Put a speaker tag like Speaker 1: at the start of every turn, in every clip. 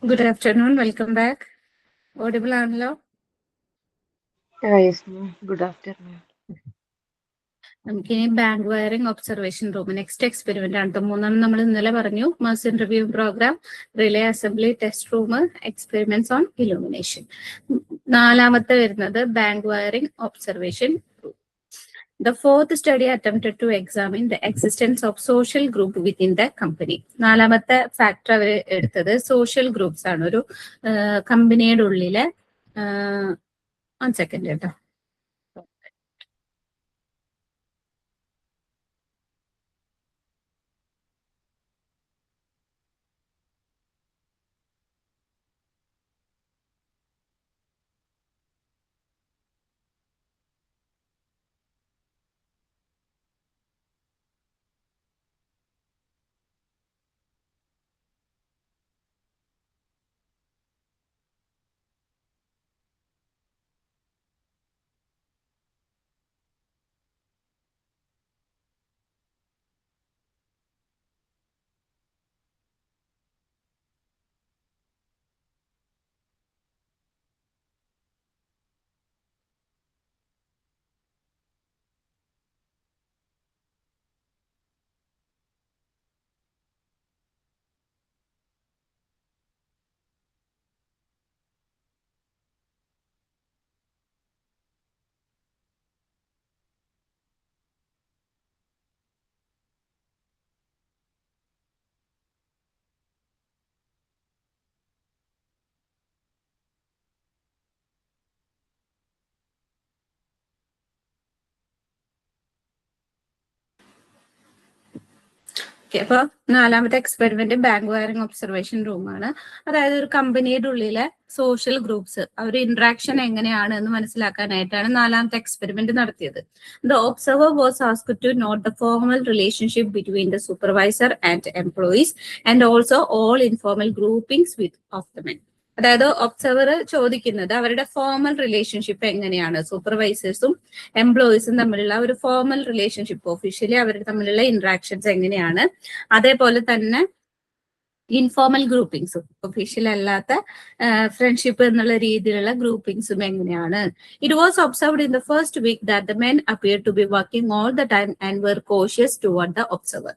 Speaker 1: Good afternoon. Welcome back. Audible ആണല്ലോ.
Speaker 2: Yes, ma'am. Good afternoon.
Speaker 1: നമുക്കിനി bank wiring observation room next experiment ആണ്. മൂന്നെണ്ണം നമ്മൾ ഇന്നലെ പറഞ്ഞു. Mass in review program, relay assembly, test room, experiments on illumination. നാലാമത്തെ വരുന്നത് bank wiring observation room. The fourth study attempted to examine the existence of social group within the company. നാലാമത്തെ factor അവർ എടുത്തത് social groups ആണ്. ഒരു കമ്പനിയുടെ ഉള്ളിലെ 1 second കേട്ടോ. അപ്പൊ നാലാമത്തെ എക്സ്പെരിമെന്റ് ബാങ്ക് വയറിംഗ് ഒബ്സർവേഷൻ റൂമാണ്. അതായത് ഒരു കമ്പനിയുടെ ഉള്ളിലെ സോഷ്യൽ ഗ്രൂപ്പ്സ് അവരുടെ ഇന്ററാക്ഷൻ എങ്ങനെയാണ് എന്ന് മനസ്സിലാക്കാനായിട്ടാണ് നാലാമത്തെ എക്സ്പെരിമെന്റ് നടത്തിയത്. The observer was asked to note the formal relationship between the supervisor and employees and also all informal groupings with of the men. അതായത് ഒബ്സർവർ ചോദിക്കുന്നത് അവരുടെ ഫോർമൽ റിലേഷൻഷിപ്പ് എങ്ങനെയാണ്, സൂപ്പർവൈസേഴ്സും എംപ്ലോയീസും തമ്മിലുള്ള ഒരു ഫോർമൽ റിലേഷൻഷിപ്പ്, ഒഫീഷ്യലി അവർ തമ്മിലുള്ള ഇന്ററാക്ഷൻസ് എങ്ങനെയാണ്, അതേപോലെ തന്നെ ഇൻഫോർമൽ ഗ്രൂപ്പിംഗ്സും ഒഫീഷ്യൽ അല്ലാത്ത ഫ്രണ്ട്ഷിപ്പ് എന്നുള്ള രീതിയിലുള്ള ഗ്രൂപ്പിംഗ്സും എങ്ങനെയാണ്. It was observed in the first week that the men appear to be working all the time and were cautious toward the observer.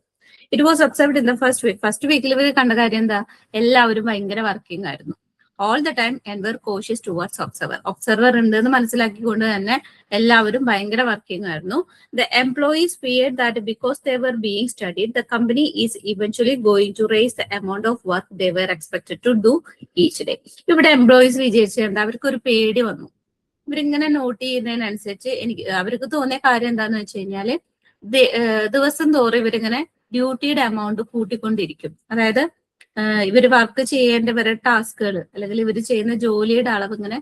Speaker 1: It was observed in the first week. First വീക്കിൽ ഇവർ കണ്ട കാര്യം എന്താ, എല്ലാവരും ഭയങ്കര working ആയിരുന്നു. All the time and were cautious towards observer. Observer ഉണ്ട് എന്ന് മനസ്സിലാക്കിക്കൊണ്ട് തന്നെ എല്ലാവരും ഭയങ്കര വർക്കിംഗ് ആയിരുന്നു. The employees feared that because they were being studied the company is eventually going to raise the amount of work they were expected to do each day. ഇവിടെ employees വിചാരിച്ചിട്ടുണ്ട്, അവർക്ക് ഒരു പേടി വന്നു. ഇവരിങ്ങനെ നോട്ട് ചെയ്യുന്നതിനനുസരിച്ച് അവർക്ക് തോന്നിയ കാര്യം എന്താന്ന് വെച്ച് കഴിഞ്ഞാല് ദിവസം തോറും ഇവരിങ്ങനെ ഡ്യൂട്ടിയുടെ എമൗണ്ട് കൂട്ടിക്കൊണ്ടിരിക്കും. അതായത് ഇവർ വർക്ക് ചെയ്യേണ്ടവരുടെ ടാസ്കുകൾ അല്ലെങ്കിൽ ഇവർ ചെയ്യുന്ന ജോലിയുടെ അളവ് ഇങ്ങനെ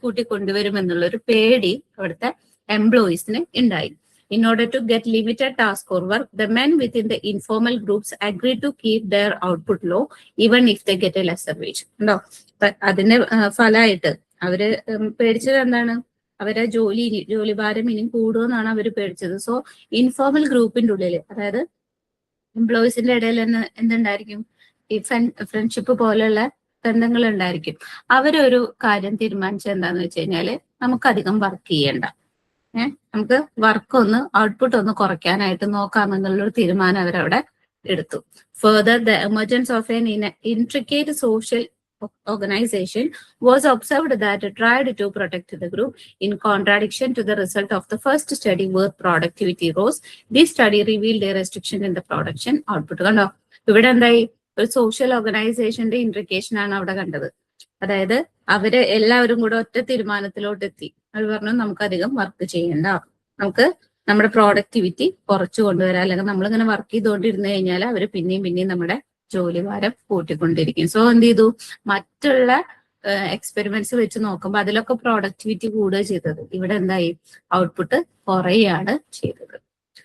Speaker 1: കൂട്ടി കൊണ്ടുവരും എന്നുള്ള ഒരു പേടി അവിടുത്തെ എംപ്ലോയീസിന് ഉണ്ടായി. In order to get limited task or work, the men within the informal groups agree to keep their output low even if they get a lesser wage. ഉണ്ടോ? അതിന്റെ ഫലമായിട്ട് അവര് പേടിച്ചത് എന്താണ്, അവരെ ജോലിഭാരം ഇനിയും കൂടുമെന്നാണ് അവർ പേടിച്ചത്. സോ ഇൻഫോർമൽ ഗ്രൂപ്പിന്റെ ഉള്ളിൽ, അതായത് എംപ്ലോയീസിന്റെ ഇടയിൽ തന്നെ എന്തുണ്ടായിരിക്കും, ഈ ഫ്രണ്ട്ഷിപ്പ് പോലെയുള്ള ബന്ധങ്ങൾ ഉണ്ടായിരിക്കും. അവരൊരു കാര്യം തീരുമാനിച്ചത് എന്താന്ന് വെച്ച് കഴിഞ്ഞാല് നമുക്കധികം വർക്ക് ചെയ്യണ്ട, നമുക്ക് വർക്ക് ഒന്ന് ഔട്ട്പുട്ട് ഒന്ന് കുറയ്ക്കാനായിട്ട് നോക്കാമെന്നുള്ളൊരു തീരുമാനം അവരവിടെ എടുത്തു. Further the emergence of N intricate social organization was observed that tried to protect the group in contradiction to the result of the first study where productivity rose. This study revealed a restriction in the production output. കണ്ടോ, ഇവിടെ എന്തായി, ഒരു social ഓർഗനൈസേഷന്റെ ഇൻട്രിക്കേഷൻ ആണ് അവിടെ കണ്ടത്. അതായത് അവര് എല്ലാവരും കൂടെ ഒറ്റ തീരുമാനത്തിലോട്ട് എത്തി. അവർ പറഞ്ഞു നമുക്കധികം വർക്ക് ചെയ്യണ്ട, നമുക്ക് നമ്മുടെ പ്രോഡക്ടിവിറ്റി കുറച്ചു കൊണ്ടുവരാം, അല്ലെങ്കിൽ നമ്മളിങ്ങനെ വർക്ക് ചെയ്തുകൊണ്ടിരുന്നു കഴിഞ്ഞാൽ അവര് പിന്നെയും നമ്മുടെ ജോലിഭാരം കൂട്ടിക്കൊണ്ടിരിക്കും. സോ എന്ത് ചെയ്തു, മറ്റുള്ള എക്സ്പെരിമെന്റ്സ് വെച്ച് നോക്കുമ്പോൾ അതിലൊക്കെ പ്രോഡക്ടിവിറ്റി കൂടുക ചെയ്തത്, ഇവിടെ എന്തായി, ഔട്ട്പുട്ട് കുറയാണ് ചെയ്തത്.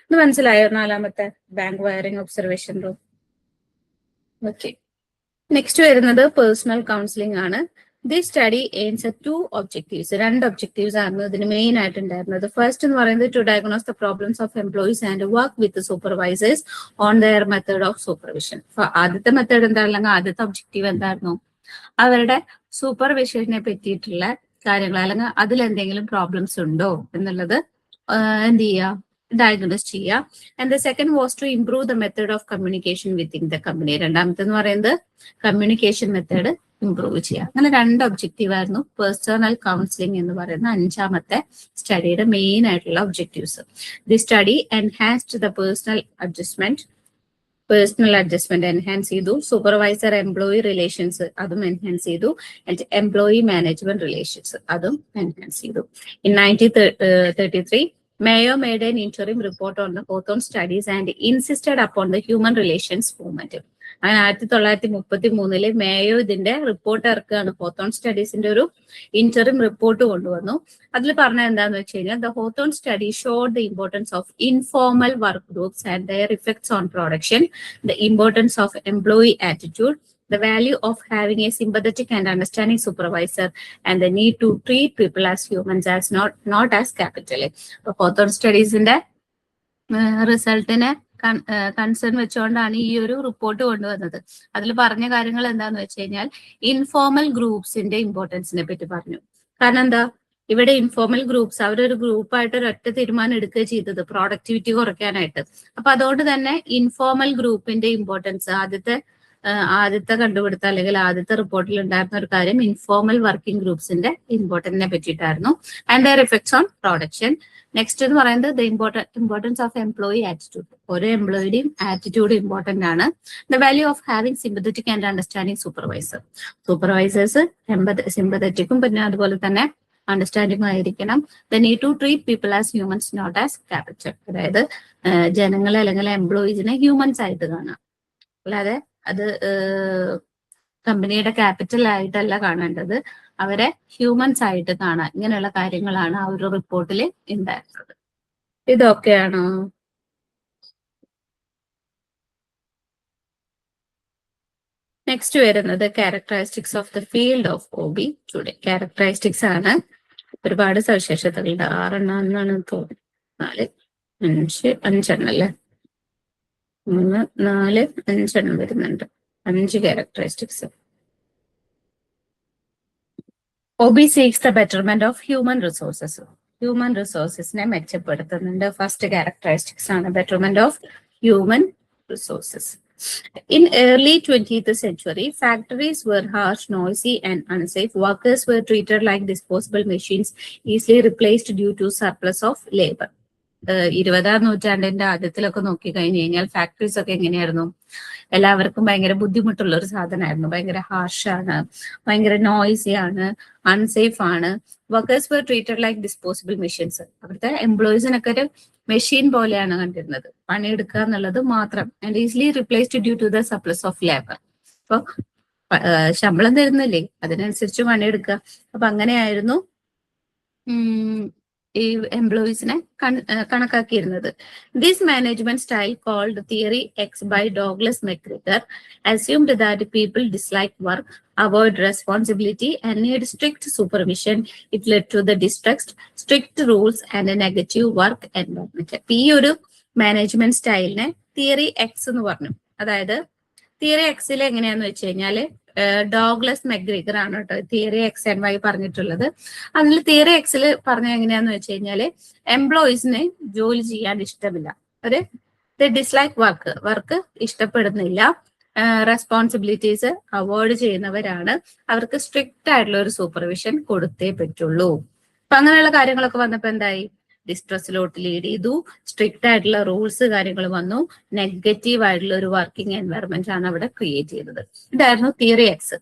Speaker 1: ഇത് മനസ്സിലായോ നാലാമത്തെ bank wiring observation room? Okay, next വരുന്നത് പേഴ്സണൽ കൗൺസിലിംഗ് ആണ്. This study aims at 2 objectives. 2 objectives ആയിരുന്നു ഇതിന് മെയിൻ ആയിട്ട് ഉണ്ടായിരുന്നത്. ഫസ്റ്റ് എന്ന് പറയുന്നത് to diagnose the problems of employees and work with supervisors on their method of supervision. ആദ്യത്തെ method എന്താ, അല്ലെങ്കിൽ ആദ്യത്തെ ഒബ്ജക്റ്റീവ് എന്തായിരുന്നു, അവരുടെ സൂപ്പർവിഷനെ പറ്റിയിട്ടുള്ള കാര്യങ്ങൾ അല്ലെങ്കിൽ അതിലെന്തെങ്കിലും പ്രോബ്ലംസ് ഉണ്ടോ എന്നുള്ളത് എന്ത് ചെയ്യുക, ഡയഗ്നോസ് ചെയ്യുക. And the second was to improve the method of communication within the company. രണ്ടാമത്തെന്ന് പറയുന്നത് കമ്മ്യൂണിക്കേഷൻ മെത്തേഡ് ഇംപ്രൂവ് ചെയ്യുക. അങ്ങനെ 2 ഒബ്ജക്റ്റീവ് ആയിരുന്നു പേഴ്സണൽ കൗൺസിലിംഗ് എന്ന് പറയുന്ന 5ാമത്തെ സ്റ്റഡിയുടെ മെയിൻ ആയിട്ടുള്ള objectives. The study enhanced the personal adjustment enhance ചെയ്തു. സൂപ്പർവൈസർ എംപ്ലോയി റിലേഷൻസ് അതും എൻഹാൻസ് ചെയ്തു. എംപ്ലോയി മാനേജ്മെന്റ് റിലേഷൻസ് അതും എൻഹാൻസ് ചെയ്തു. In 1933 Mayo made an interim report on the Hawthorne studies and insisted upon the human relations movement. അങ്ങനെ 1933 Mayo ഇതിന്റെ report ഇറക്കുകയാണ്. Hawthorne സ്റ്റഡീസിന്റെ ഒരു interim report കൊണ്ടുവന്നു. അതിൽ പറഞ്ഞത് എന്താന്ന് വെച്ച് കഴിഞ്ഞാൽ the Hawthorne study showed the importance of informal work groups and their effects on production, the importance of employee attitude, the value of having a sympathetic and understanding supervisor, and the need to treat people as humans as not as capital. Hawthorne സ്റ്റഡീസിന്റെ റിസൾട്ടിനെ concern വെച്ചുകൊണ്ടാണ് ഈ ഒരു report കൊണ്ടുവന്നത്. അതിൽ പറഞ്ഞ കാര്യങ്ങൾ എന്താന്ന് വെച്ച് കഴിഞ്ഞാൽ ഇൻഫോർമൽ ഗ്രൂപ്പ്സിന്റെ ഇമ്പോർട്ടൻസിനെ പറ്റി പറഞ്ഞു. കാരണം എന്താ, ഇവിടെ ഇൻഫോർമൽ ഗ്രൂപ്പ്സ് അവരൊരു ഗ്രൂപ്പായിട്ട് ഒരൊറ്റ തീരുമാനം എടുക്കുക ചെയ്തത് പ്രൊഡക്ടിവിറ്റി കുറയ്ക്കാനായിട്ട്. അപ്പൊ അതുകൊണ്ട് തന്നെ ഇൻഫോർമൽ ഗ്രൂപ്പിന്റെ ഇമ്പോർട്ടൻസ് ആദ്യത്തെ കണ്ടുപിടുത്തം അല്ലെങ്കിൽ ആദ്യത്തെ റിപ്പോർട്ടിൽ ഉണ്ടായിരുന്ന ഒരു കാര്യം ഇൻഫോർമൽ വർക്കിംഗ് ഗ്രൂപ്പ്സിന്റെ ഇമ്പോർട്ടൻസിനെ പറ്റിയിട്ടായിരുന്നു. And their effects on production. Next എന്ന് പറയുന്നത് the importance of employee attitude. ഓരോ എംപ്ലോയിയുടെയും ആറ്റിറ്റ്യൂഡ് ഇമ്പോർട്ടന്റ് ആണ്. The value of having sympathetic and understanding supervisor. Supervisors സിമ്പത്തറ്റിക്കും പിന്നെ അതുപോലെ തന്നെ അണ്ടർസ്റ്റാൻഡിംഗ് ആയിരിക്കണം. The need to treat people as humans not as capital. അതായത് ജനങ്ങളെ അല്ലെങ്കിൽ എംപ്ലോയീസിനെ ഹ്യൂമൻസ് ആയിട്ട് കാണാം, അല്ലാതെ അത് കമ്പനിയുടെ ക്യാപിറ്റൽ ആയിട്ടല്ല കാണേണ്ടത്, അവരെ ഹ്യൂമൻസ് ആയിട്ട് കാണാൻ. ഇങ്ങനെയുള്ള കാര്യങ്ങളാണ് ആ ഒരു റിപ്പോർട്ടിൽ ഉണ്ടായിരുന്നത്. ഇതൊക്കെയാണോ? നെക്സ്റ്റ് വരുന്നത് characteristics of the field of OB today. Characteristics ആണ്. ഒരുപാട് സവിശേഷതകളുണ്ട്. 6 എന്നാണ് തോന്നുന്നത്. 5 അല്ലേ? 3, 4, 5 വരുന്നുണ്ട്. 5 characteristics. OB seeks the betterment of human resources. Human റിസോഴ്സസിനെ മെച്ചപ്പെടുത്തുന്നുണ്ട്. ഫസ്റ്റ് ക്യാരക്ടറിസ്റ്റിക്സ് ആണ് betterment of human resources. In early 20th century, factories were harsh, noisy, and unsafe. Workers were treated like disposable machines, easily replaced due to surplus of labor. 20ാം നൂറ്റാണ്ടിന്റെ ആദ്യത്തിലൊക്കെ നോക്കി കഴിഞ്ഞു കഴിഞ്ഞാൽ factories ഒക്കെ എങ്ങനെയായിരുന്നു? എല്ലാവർക്കും ഭയങ്കര ബുദ്ധിമുട്ടുള്ള ഒരു സാധനമായിരുന്നു. ഭയങ്കര ഹാർഷാണ്, ഭയങ്കര നോയ്സി ആണ്, അൺസേഫ് ആണ്. Workers were treated like disposable machines. അവിടുത്തെ എംപ്ലോയീസിനൊക്കെ ഒരു മെഷീൻ പോലെയാണ് കണ്ടിരുന്നത്, പണിയെടുക്കുക എന്നുള്ളത് മാത്രം. And easily replaced due to the surplus of labour. അപ്പൊ ശമ്പളം തരുന്നില്ലേ, അതിനനുസരിച്ച് പണിയെടുക്കുക. അപ്പൊ അങ്ങനെയായിരുന്നു ഈ എംപ്ലോയീസിനെ കണക്കാക്കിയിരുന്നത്. This management style called theory X by Douglas McGregor assumed that people dislike work, avoid responsibility, and need strict supervision. It led to the distrust, strict rules, and a negative work environment. ഈ ഒരു management സ്റ്റൈലിനെ theory X എന്ന് പറഞ്ഞു. അതായത് theory എക്സിൽ എങ്ങനെയാന്ന് വെച്ച് കഴിഞ്ഞാല് Douglas മെക്ഗ്രിഗർ ആണ് കേട്ടോ തിയറി എക്സ് ആൻഡ് വൈ പറഞ്ഞിട്ടുള്ളത്. അതിൽ തിയറി എക്സിൽ പറഞ്ഞ എങ്ങനെയാന്ന് വെച്ച് കഴിഞ്ഞാല് എംപ്ലോയീസിന് ജോലി ചെയ്യാൻ ഇഷ്ടമില്ല, അവര് ഡിസ്ലൈക്ക് വർക്ക് ഇഷ്ടപ്പെടുന്നില്ല, റെസ്പോൺസിബിലിറ്റീസ് അവോയ്ഡ് ചെയ്യുന്നവരാണ്, അവർക്ക് സ്ട്രിക്റ്റ് ആയിട്ടുള്ള ഒരു സൂപ്പർവിഷൻ കൊടുത്തേ പറ്റുള്ളൂ. അപ്പൊ അങ്ങനെയുള്ള കാര്യങ്ങളൊക്കെ വന്നപ്പോ എന്തായി? ഡിസ്ട്രസിലോട്ട് ലീഡ് ചെയ്തു. സ്ട്രിക്റ്റ് ആയിട്ടുള്ള റൂൾസ് കാര്യങ്ങൾ വന്നു. നെഗറ്റീവ് ആയിട്ടുള്ള ഒരു വർക്കിംഗ് എൻവയറമെന്റ് ആണ് അവിടെ ക്രിയേറ്റ് ചെയ്തത്. ഇതായിരുന്നു തിയറി എക്സ്.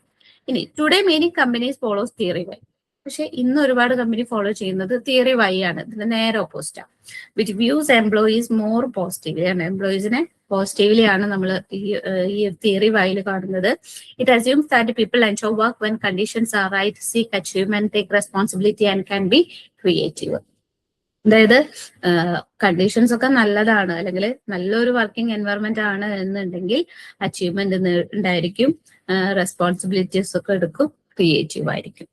Speaker 1: ഇനി today many companies follows theory Y. പക്ഷെ ഇന്ന് ഒരുപാട് കമ്പനി ഫോളോ ചെയ്യുന്നത് തിയറി വൈ ആണ്. ഇതിന് നേരെ ഓപ്പോസിറ്റാണ്. Which views employees more positively ആണ്. എംപ്ലോയീസിനെ പോസിറ്റീവ്ലി ആണ് നമ്മൾ ഈ തിയറി വൈയിൽ കാണുന്നത്. It assumes that people enjoy work when conditions are right, seek achievement, take responsibility and can be creative. അതായത് കണ്ടീഷൻസ് ഒക്കെ നല്ലതാണ്, അല്ലെങ്കിൽ നല്ലൊരു വർക്കിംഗ് എൻവയറമെന്റ് ആണ് എന്നുണ്ടെങ്കിൽ അച്ചീവ്മെന്റ് ഉണ്ടായിരിക്കും, റെസ്പോൺസിബിലിറ്റീസ് ഒക്കെ എടുക്കും, ക്രിയേറ്റീവ് ആയിരിക്കും.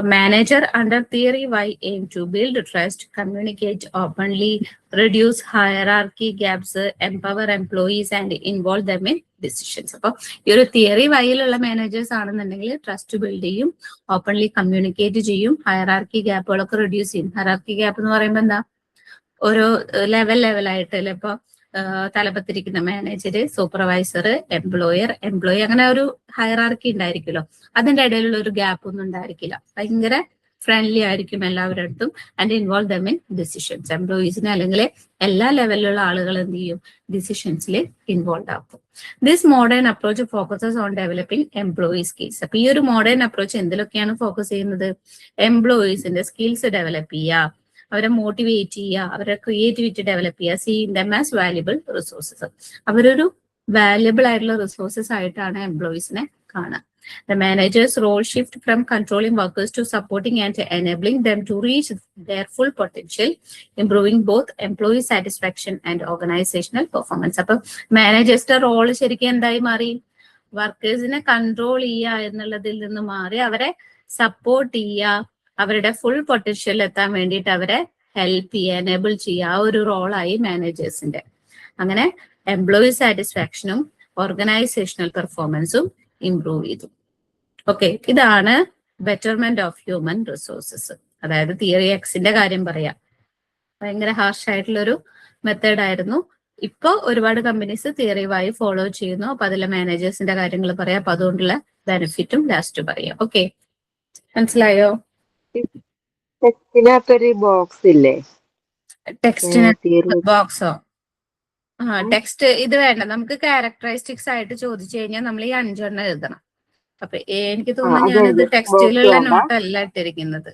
Speaker 1: Manager under theory Y aim to build trust, communicate openly, reduce hierarchy gaps, empower employees and involve them in decisions. അപ്പൊ ഈ ഒരു തിയറി വൈയിലുള്ള മാനേജേഴ്സ് ആണെന്നുണ്ടെങ്കിൽ ട്രസ്റ്റ് ബിൽഡ് ചെയ്യും, ഓപ്പൺലി കമ്മ്യൂണിക്കേറ്റ് ചെയ്യും, ഹയറാർക്കി ഗ്യാപ്പുകളൊക്കെ റെഡ്യൂസ് ചെയ്യും. ഹയറാർക്കി ഗ്യാപ്പ് എന്ന് പറയുമ്പോൾ എന്താ, ഓരോ ലെവലായിട്ട് അല്ലെ, ഇപ്പൊ തലപ്പത്തിരിക്കുന്ന മാനേജര്, സൂപ്പർവൈസർ, എംപ്ലോയി അങ്ങനെ ഒരു ഹയറാർക്കി ഉണ്ടായിരിക്കുമല്ലോ. അതിന്റെ ഇടയിലുള്ള ഒരു ഗ്യാപ്പ് ഒന്നും ഉണ്ടായിരിക്കില്ല. ഭയങ്കര ഫ്രണ്ട്ലി ആയിരിക്കും എല്ലാവരുടെ അടുത്തും. And involve them in decisions. എംപ്ലോയീസിനെ അല്ലെങ്കിൽ എല്ലാ ലെവലിലുള്ള ആളുകൾ എന്ത് ചെയ്യും, ഡിസിഷൻസിൽ ഇൻവോൾവ് ആക്കും. This modern approach focuses on developing employee skills. അപ്പൊ ഈ ഒരു മോഡേൺ അപ്രോച്ച് എന്തിലൊക്കെയാണ് ഫോക്കസ് ചെയ്യുന്നത്? എംപ്ലോയീസിന്റെ സ്കിൽസ് ഡെവലപ്പ് ചെയ്യുക, അവരെ മോട്ടിവേറ്റ് ചെയ്യുക, അവരുടെ ക്രിയേറ്റിവിറ്റി ഡെവലപ്പ് ചെയ്യുക, seeing them as valuable resources. അവരൊരു വാല്യുബിൾ ആയിട്ടുള്ള റിസോഴ്സസ് ആയിട്ടാണ് എംപ്ലോയീസിനെ കാണുക. The manager's role shift from controlling workers to supporting and enabling them to reach their full potential, improving both employee satisfaction and organizational performance. അപ്പൊ മാനേജേഴ്സിന്റെ role ശരിക്കും എന്തായി മാറി? വർക്കേഴ്സിനെ control ചെയ്യുക എന്നുള്ളതിൽ നിന്ന് മാറി അവരെ സപ്പോർട്ട് ചെയ്യുക, അവരുടെ ഫുൾ പൊട്ടൻഷ്യൽ എത്താൻ വേണ്ടിയിട്ട് അവരെ ഹെൽപ്പ് ചെയ്യുക, എനേബിൾ ചെയ്യുക, ആ ഒരു റോളായി മാനേജേഴ്സിന്റെ. അങ്ങനെ എംപ്ലോയി സാറ്റിസ്ഫാക്ഷനും ഓർഗനൈസേഷണൽ പെർഫോമൻസും ഇംപ്രൂവ് ചെയ്തു. ഓക്കെ, ഇതാണ് ബെറ്റർമെന്റ് ഓഫ് ഹ്യൂമൻ റിസോഴ്സസ്. അതായത് തിയറി എക്സിന്റെ കാര്യം പറയാം, ഭയങ്കര ഹാർഷ് ആയിട്ടുള്ളൊരു മെത്തേഡ് ആയിരുന്നു. ഇപ്പൊ ഒരുപാട് കമ്പനീസ് തിയറി വായി ഫോളോ ചെയ്യുന്നു. അപ്പൊ അതിലെ മാനേജേഴ്സിന്റെ കാര്യങ്ങൾ പറയാം, അപ്പൊ അതുകൊണ്ടുള്ള ബെനിഫിറ്റും ലാസ്റ്റ് പറയാം. ഓക്കെ, മനസ്സിലായോ?
Speaker 2: ടെക്സ്റ്റിനകത്തൊരു ബോക്സ് ഇല്ലേ?
Speaker 1: ടെക്സ്റ്റിന് ബോക്സോ? ടെക്സ്റ്റ് ഇത് വേണ്ട, നമുക്ക് ക്യാരക്ടറിസ്റ്റിക്സ് ആയിട്ട് ചോദിച്ചു കഴിഞ്ഞാൽ നമ്മൾ ഈ 5 എണ്ണം എഴുതണം. അപ്പൊ എനിക്ക് തോന്നുന്നു ഞാനിത് ടെക്സ്റ്റിലുള്ള നോട്ടല്ല ഇട്ടിരിക്കുന്നത്.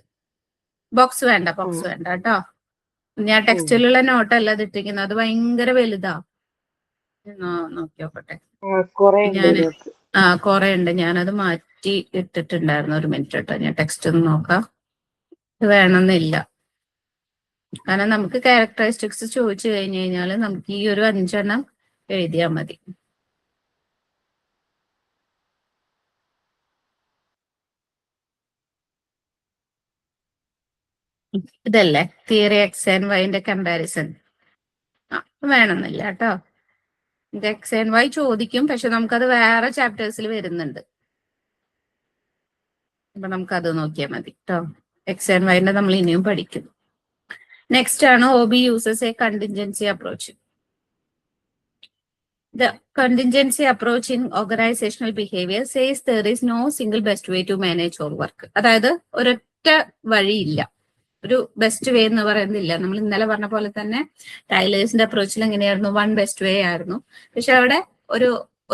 Speaker 1: ബോക്സ് വേണ്ട കേട്ടോ. ഞാൻ ടെക്സ്റ്റിലുള്ള നോട്ടല്ല ഇത് ഇട്ടിരിക്കുന്നത്, അത് ഭയങ്കര വലുതാ. നോക്കി നോക്കട്ടെ. കുറെ ഉണ്ട്, ഞാനത് മാറ്റി ഇട്ടിട്ടുണ്ടായിരുന്നു. ഒരു മിനിറ്റ് കേട്ടോ, ഞാൻ ടെക്സ്റ്റ് ഒന്ന് നോക്കാം. ഇത് വേണമെന്നില്ല, കാരണം നമുക്ക് ക്യാരക്ടറിസ്റ്റിക്സ് ചോദിച്ചു കഴിഞ്ഞു കഴിഞ്ഞാൽ നമുക്ക് ഈ ഒരു 5 എണ്ണം എഴുതിയാൽ മതി. ഇതല്ലേ തിയറി എക്സ് ആൻഡ് വൈന്റെ കമ്പാരിസൺ. വേണമെന്നില്ല കേട്ടോ. ഇത് എക്സ് ആൻഡ് വൈ ചോദിക്കും, പക്ഷെ നമുക്കത് വേറെ ചാപ്റ്റേഴ്സിൽ വരുന്നുണ്ട്. അപ്പൊ നമുക്കത് നോക്കിയാൽ മതി കേട്ടോ. എക്സ് ആൻഡ് വൈന്റെ നമ്മൾ ഇനിയും പഠിക്കും. നെക്സ്റ്റ് ആണ് OB uses A contingency approach. The contingency approach in organizational behavior says there is no single best way to manage our work. അതായത് ഒരൊറ്റ വഴിയില്ല, ഒരു ബെസ്റ്റ് വേ എന്ന് പറയുന്നില്ല. നമ്മൾ ഇന്നലെ പറഞ്ഞ പോലെ തന്നെ ടൈലേഴ്സിന്റെ അപ്രോച്ചിൽ എങ്ങനെയായിരുന്നു, 1 ബെസ്റ്റ് വേ ആയിരുന്നു. പക്ഷെ അവിടെ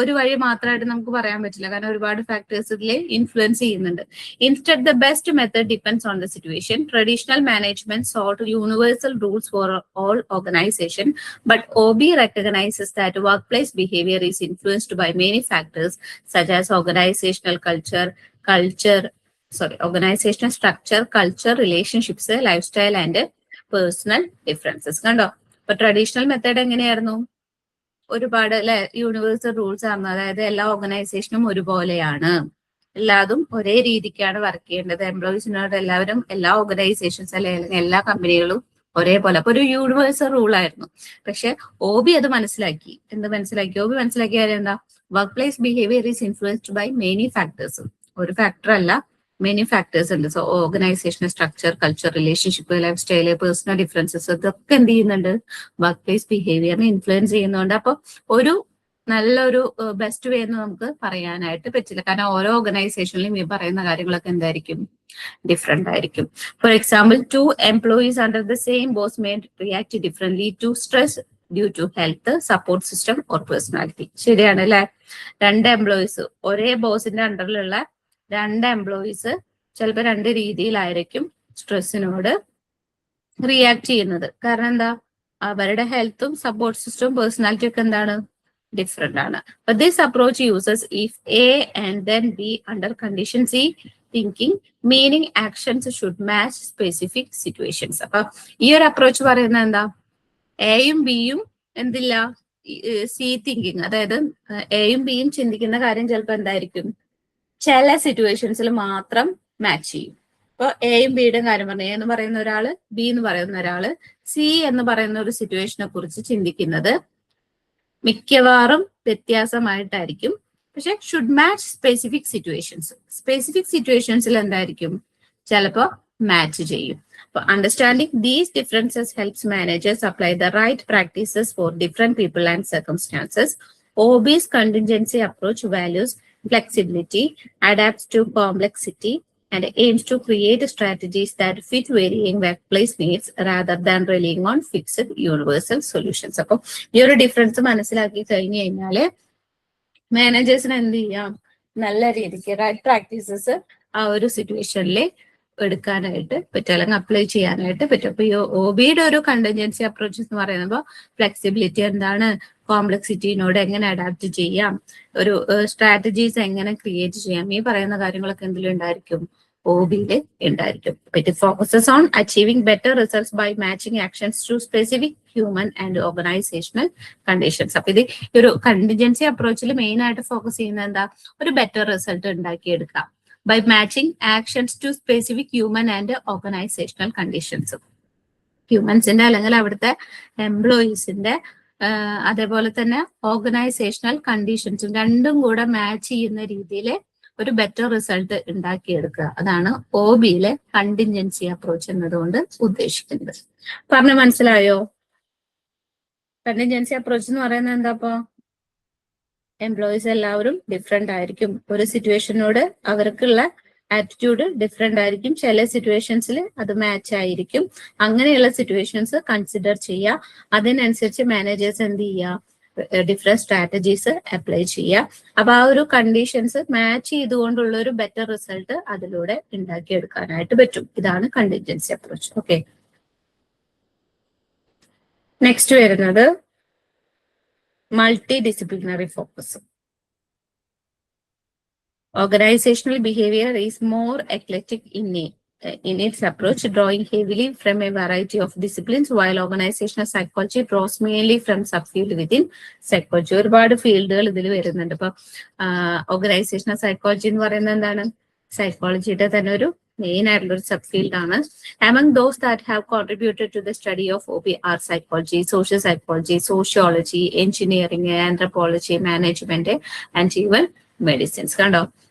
Speaker 1: ഒരു വഴി മാത്രമായിട്ട് നമുക്ക് പറയാൻ പറ്റില്ല, കാരണം ഒരുപാട് ഫാക്ടേഴ്സ് ഇതിൽ ഇൻഫ്ലുവൻസ് ചെയ്യുന്നുണ്ട്. Instead the best method depends on the situation. Traditional management sought universal rules for all organization, but OB recognizes that workplace behavior is influenced by many factors such as organizational structure, culture, relationships, lifestyle and personal differences. കണ്ടോ, ഇപ്പൊ traditional method എങ്ങനെയായിരുന്നു? ഒരുപാട് universal rules ആണ്, അതായത് എല്ലാ ഓർഗനൈസേഷനും ഒരുപോലെയാണ്, എല്ലാതും ഒരേ രീതിക്കാണ് വർക്ക് ചെയ്യേണ്ടത്. എംപ്ലോയീസിനോട് എല്ലാവരും, എല്ലാ ഓർഗനൈസേഷൻസ് അല്ലെങ്കിൽ എല്ലാ കമ്പനികളും ഒരേപോലെ. അപ്പൊ ഒരു യൂണിവേഴ്സൽ റൂൾ ആയിരുന്നു. പക്ഷെ OB അത് മനസ്സിലാക്കി. OB മനസ്സിലാക്കിയാൽ എന്താ? Work place behaviour is influenced by many factors. ഒരു ഫാക്ടർ അല്ല, മെനി ഫാക്ടേഴ്സ് ഉണ്ട്. So organisational structure, culture, relationship, life style, personal differences, ഇതൊക്കെ എന്ത് ചെയ്യുന്നുണ്ട്? വർക്ക് പ്ലേസ് ബിഹേവിയറിനെ ഇൻഫ്ലുവൻസ് ചെയ്യുന്നുണ്ട്. അപ്പൊ ഒരു നല്ലൊരു ബെസ്റ്റ് വേ എന്ന് നമുക്ക് പറയാനായിട്ട് പറ്റില്ല, കാരണം ഓരോ ഓർഗനൈസേഷനിലും ഈ പറയുന്ന കാര്യങ്ങളൊക്കെ എന്തായിരിക്കും? ഡിഫറെന്റ് ആയിരിക്കും. For example, 2 employees under the same boss may react differently to stress due to health, support system or personality. ശരിയാണ് അല്ലെ? 2 എംപ്ലോയീസ്, ഒരേ ബോസിന്റെ അണ്ടറിലുള്ള 2 എംപ്ലോയീസ് ചിലപ്പോൾ 2 രീതിയിലായിരിക്കും സ്ട്രെസ്സിനോട് റിയാക്ട് ചെയ്യുന്നത്. കാരണം എന്താ? അവരുടെ ഹെൽത്തും സപ്പോർട്ട് സിസ്റ്റവും പേഴ്സണാലിറ്റി ഒക്കെ എന്താണ്? ഡിഫറെന്റ് ആണ്. But this approach uses if A and then B under condition C thinking, meaning actions should match specific situations. അപ്പൊ ഈ ഒരു അപ്രോച്ച് പറയുന്നത് എന്താ? എയും ബിയും എന്തില്ല? സി തിങ്കിങ്, അതായത് എയും ബിയും ചിന്തിക്കുന്ന കാര്യം ചിലപ്പോൾ എന്തായിരിക്കും? ചില സിറ്റുവേഷൻസിൽ മാത്രം മാച്ച് ചെയ്യും. ഇപ്പൊ എയും ബിയുടെയും കാര്യം പറഞ്ഞു. എ എന്ന് പറയുന്ന ഒരാള്, ബി എന്ന് പറയുന്ന ഒരാള് സി എന്ന് പറയുന്ന ഒരു സിറ്റുവേഷനെ കുറിച്ച് ചിന്തിക്കുന്നത് മിക്കവാറും വ്യത്യാസമായിട്ടായിരിക്കും. പക്ഷെ should match specific situations. Specific സിറ്റുവേഷൻസിൽ എന്തായിരിക്കും, ചിലപ്പോ മാച്ച് ചെയ്യും. അപ്പൊ understanding these differences helps managers apply the right practices for different people and circumstances. OB's contingency approach values flexibility, adapts to complexity, and aims to create strategies that fit varying workplace needs rather than relying on fixed universal solutions. അപ്പൊ ഈ ഒരു difference മനസ്സിലാക്കി കഴിഞ്ഞു കഴിഞ്ഞാല് മാനേജേഴ്സിന് എന്ത് ചെയ്യാം, നല്ല രീതിക്ക് റൈറ്റ് പ്രാക്ടീസസ് ആ ഒരു സിറ്റുവേഷനിൽ എടുക്കാനായിട്ട് പറ്റും, അല്ലെങ്കിൽ അപ്ലൈ ചെയ്യാനായിട്ട് പറ്റും. അപ്പൊ ഈ OBയുടെ ഒരു കണ്ടിൻജൻസി അപ്രോച്ച് എന്ന് പറയുമ്പോൾ ഫ്ലെക്സിബിലിറ്റി എന്താണ്, കോംപ്ലക്സിറ്റിനോട് എങ്ങനെ അഡാപ്റ്റ് ചെയ്യാം, ഒരു സ്ട്രാറ്റജീസ് എങ്ങനെ ക്രിയേറ്റ് ചെയ്യാം, ഈ പറയുന്ന കാര്യങ്ങളൊക്കെ എന്തിലും ഉണ്ടായിരിക്കും, OBയിൽ ഉണ്ടായിരിക്കും. It focuses on achieving better results by matching actions to specific human and organisational conditions. അപ്പൊ ഇത് ഒരു കണ്ടിൻജൻസി അപ്രോച്ചിൽ മെയിൻ ആയിട്ട് ഫോക്കസ് ചെയ്യുന്നത് എന്താ, ഒരു ബെറ്റർ റിസൾട്ട് ഉണ്ടാക്കിയെടുക്കാം by matching actions to specific human and organizational conditions. ഹ്യൂമൻസിന്റെ അല്ലെങ്കിൽ അവിടുത്തെ എംപ്ലോയീസിന്റെ അതേപോലെ തന്നെ ഓർഗനൈസേഷണൽ കണ്ടീഷൻസും രണ്ടും കൂടെ മാച്ച് ചെയ്യുന്ന രീതിയിൽ ഒരു ബെറ്റർ റിസൾട്ട് ഉണ്ടാക്കിയെടുക്കുക. അതാണ് OBയിലെ കണ്ടിൻജൻസി അപ്രോച്ച് എന്നതുകൊണ്ട് ഉദ്ദേശിക്കുന്നത്. പറഞ്ഞ് മനസ്സിലായോ? കണ്ടിൻജൻസി അപ്രോച്ച് എന്ന് പറയുന്നത് എന്താ? അപ്പോ എംപ്ലോയീസ് എല്ലാവരും ഡിഫറെന്റ് ആയിരിക്കും. ഒരു സിറ്റുവേഷനോട് അവർക്കുള്ള ആറ്റിറ്റ്യൂഡ് ഡിഫറെന്റ് ആയിരിക്കും. ചില സിറ്റുവേഷൻസിൽ അത് മാച്ച് ആയിരിക്കും. അങ്ങനെയുള്ള സിറ്റുവേഷൻസ് കൺസിഡർ ചെയ്യുക. അതിനനുസരിച്ച് മാനേജേഴ്സ് എന്ത് ചെയ്യുക, ഡിഫറെന്റ് സ്ട്രാറ്റജീസ് അപ്ലൈ ചെയ്യുക. അപ്പൊ ആ ഒരു കണ്ടീഷൻസ് മാച്ച് ചെയ്തുകൊണ്ടുള്ള ഒരു ബെറ്റർ റിസൾട്ട് അതിലൂടെ ഉണ്ടാക്കിയെടുക്കാനായിട്ട് പറ്റും. ഇതാണ് കണ്ടിൻജൻസി അപ്രോച്ച്. ഓക്കെ, നെക്സ്റ്റ് വരുന്നത് multidisciplinary focus. Organizational behavior is more eclectic in its approach, drawing heavily from a variety of disciplines, while organizational psychology draws mainly from subfield within psychology. ഒരുപാട് ഫീൽഡുകൾ ഇതിൽ വരുന്നുണ്ട്. ഇപ്പൊ organisational psychology എന്ന് പറയുന്നത് എന്താണ്, സൈക്കോളജിയുടെ തന്നെ ഒരു മെയിൻ ആയിട്ടുള്ള ഒരു സബ് ഫീൽഡ് ആണ്. Among those that have contributed to the study of OB are psychology, social psychology, sociology, engineering, anthropology, management, and even medicines. കണ്ടോ,